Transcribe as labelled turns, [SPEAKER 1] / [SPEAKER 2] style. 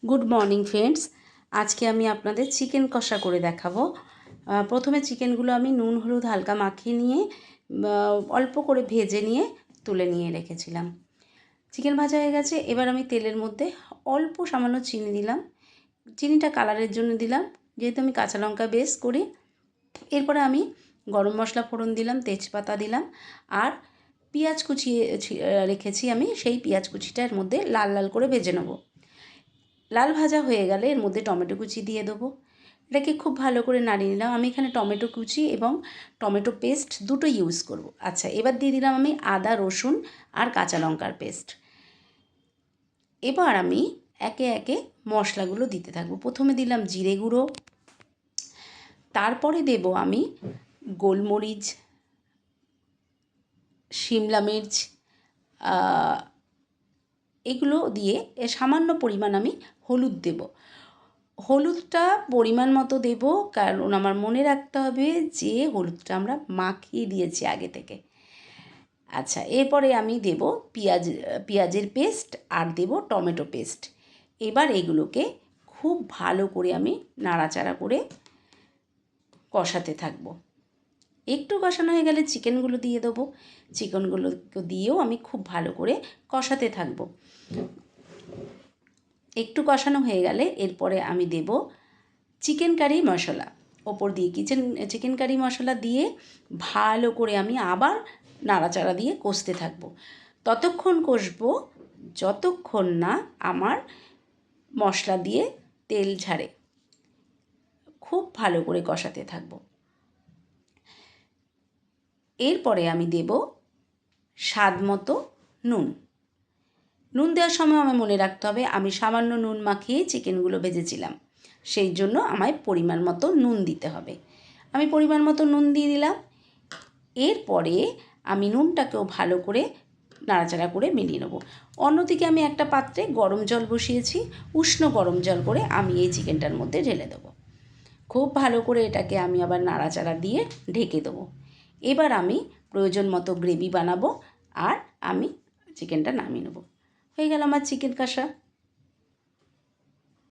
[SPEAKER 1] Good morning friends. आज के आमी आपनादेर चिकेन कषा करे देखाबो। प्रथमे चिकेनगुलो आमी नुन हलुद हालका माखिए निये अल्प करे भेजे निये तुले निये रेखेछिलाम। चिकेन भाजा हये गेछे। एबार आमी तेलेर मध्य अल्प सामान्य चिनि दिलाम। चिनिटा कालारेर जोन्नो दिलाम, जेहेतु आमी काँचा लंका बेस करी। एरपरे आमी गरम मशला फोड़न दिलाम, तेजपाता दिलाम और पेঁয়াজ कुचिए रेखेछि आमी सेई पेঁয়াজ कुचिटा एर मध्य लाल लाल करे भेजे नेब। लाल भाजा हो गेले एर मध्य टमेटो कुचि दिए देबो। एटाके खूब भालो करे नाड़िये निलाम। आमी एखाने टमेटो कुचि एबं टमेटो पेस्ट दुटो यूज करब। अच्छा, एबार दिए दिलाम आमी आदा रसुन और काँचा लंकार पेस्ट। एबार आमी एके एके मशलागुलो दिते थाकबो। प्रथमे दिलाम जिरे गुঁড়ो, तारपरे देब आमी गोलमरिच, शिमला मिर्च, एगुलो दिए सामान्य परिमाण आमी हलुद देब। हलुदटा परिमाण मतो देब, कारण आमार मने राखते हबे जे हलुदटा आमरा माखिए दिएछि आगे थेके। अच्छा, एरपरे आमी देब पेঁয়াজের पेस्ट और देब टमेटो पेस्ट। एबार एगुलोके खूब भालो करे आमी नाड़ाचाड़ा करे कषाते थाकबो। एकटू कषानो हये गेले चिकेनगुलो दिए देबो। चिकेनगुलोके दिएओ आमी खूब भालो करे कषाते थाकबो। एकटू कषानो हये गेले एरपरे आमी देब चिकेन कारि मशला। ओपर दिए चिकेन कारि मशला दिए भालो करे आमी आबार नाड़ाचाड़ा दिए कषते थाकबो। ततक्षण कषबो যতক্ষণ ना आमार मशला दिए तेल झाड़े। खूब भालो करे कषाते थाकबो। एरपरे आमी देब स्वाद मतो नुन। নুন দেওয়ার সময় আমার মনে রাখতে হবে আমি সামান্য নুন মাখিয়ে চিকেনগুলো ভেজেছিলাম, সেই জন্য আমায় পরিমাণ মতো নুন দিতে হবে। আমি পরিমাণ মতো নুন দিয়ে দিলাম। এরপরে আমি নুনটাকেও ভালো করে নাড়াচাড়া করে মিলিয়ে নেব। অন্যদিকে আমি একটা পাত্রে গরম জল বসিয়েছি। উষ্ণ গরম জল করে আমি এই চিকেনটার মধ্যে ঢেলে দেব। খুব ভালো করে এটাকে আমি আবার নাড়াচাড়া দিয়ে ঢেকে দেবো। এবার আমি প্রয়োজন মতো গ্রেভি বানাবো আর আমি চিকেনটা নামিয়ে নেব। হয়ে গেল আমার চিকেন কষা।